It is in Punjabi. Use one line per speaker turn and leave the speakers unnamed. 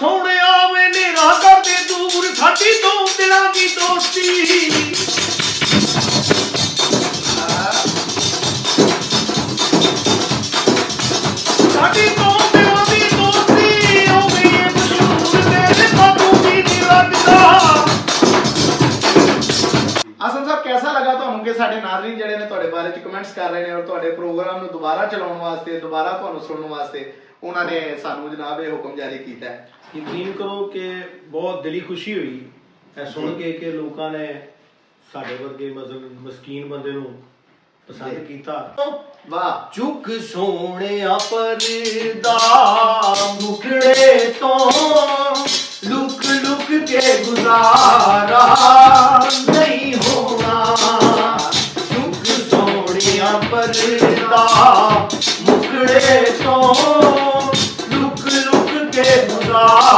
सोहणिया वे नेरा कर दे दूर साडी तो दिलां दी दोस्ती साडी तो दिलां दी दोस्ती हो गई है मशहूर तेरे बातों की नहीं लगदा। आसन साहब कैसा लगा ਤੁਹਾਨੂੰ ਕਿ ਸਾਡੇ ਨਾਜ਼ਰੀਨ ਜਿਹੜੇ ਨੇ ਤੁਹਾਡੇ ਬਾਰੇ ਚ ਕਮੈਂਟਸ ਕਰ ਰਹੇ ਨੇ ਔਰ ਤੁਹਾਡੇ ਪ੍ਰੋਗਰਾਮ ਨੂੰ ਦੁਬਾਰਾ ਚਲਾਉਣ ਵਾਸਤੇ ਦੁਬਾਰਾ ਤੁਹਾਨੂੰ ਸੁਣਨ ਵਾਸਤੇ ਉਹਨਾਂ ਨੇ ਸਾਨੂੰ ਜਨਾਬ ਇਹ ਹੁਕਮ ਜਾਰੀ ਕੀਤਾ ਹੈ।
ਯਕੀਨ ਕਰੋ ਕਿ ਬਹੁਤ ਦਿਲੀ ਖੁਸ਼ੀ ਹੋਈ ਇਹ ਸੁਣ ਕੇ ਕਿ ਲੋਕਾਂ ਨੇ ਸਾਡੇ ਵਰਗੇ ਮਸਕੀਨ ਬੰਦੇ ਨੂੰ ਪਸੰਦ ਕੀਤਾ।
ਵਾਹ
ਚੁੱਕ ਸੋਹਣਿਆ ਪਰਦਾ ਮੁਖੜੇ ਤੋਂ ਲੁਕ ਲੁਕ ਕੇ ਗੁਜ਼ਾਰਾ ਨਹੀਂ ਹੋਣਾ। ਚੁੱਕ ਸੋਹਣਿਆ ਪਰਦਾ ਮੁਖੜੇ ਤੋਂ ਲੁਕ ਲੁਕ ਕੇ ਗੁਜ਼ਾਰਾ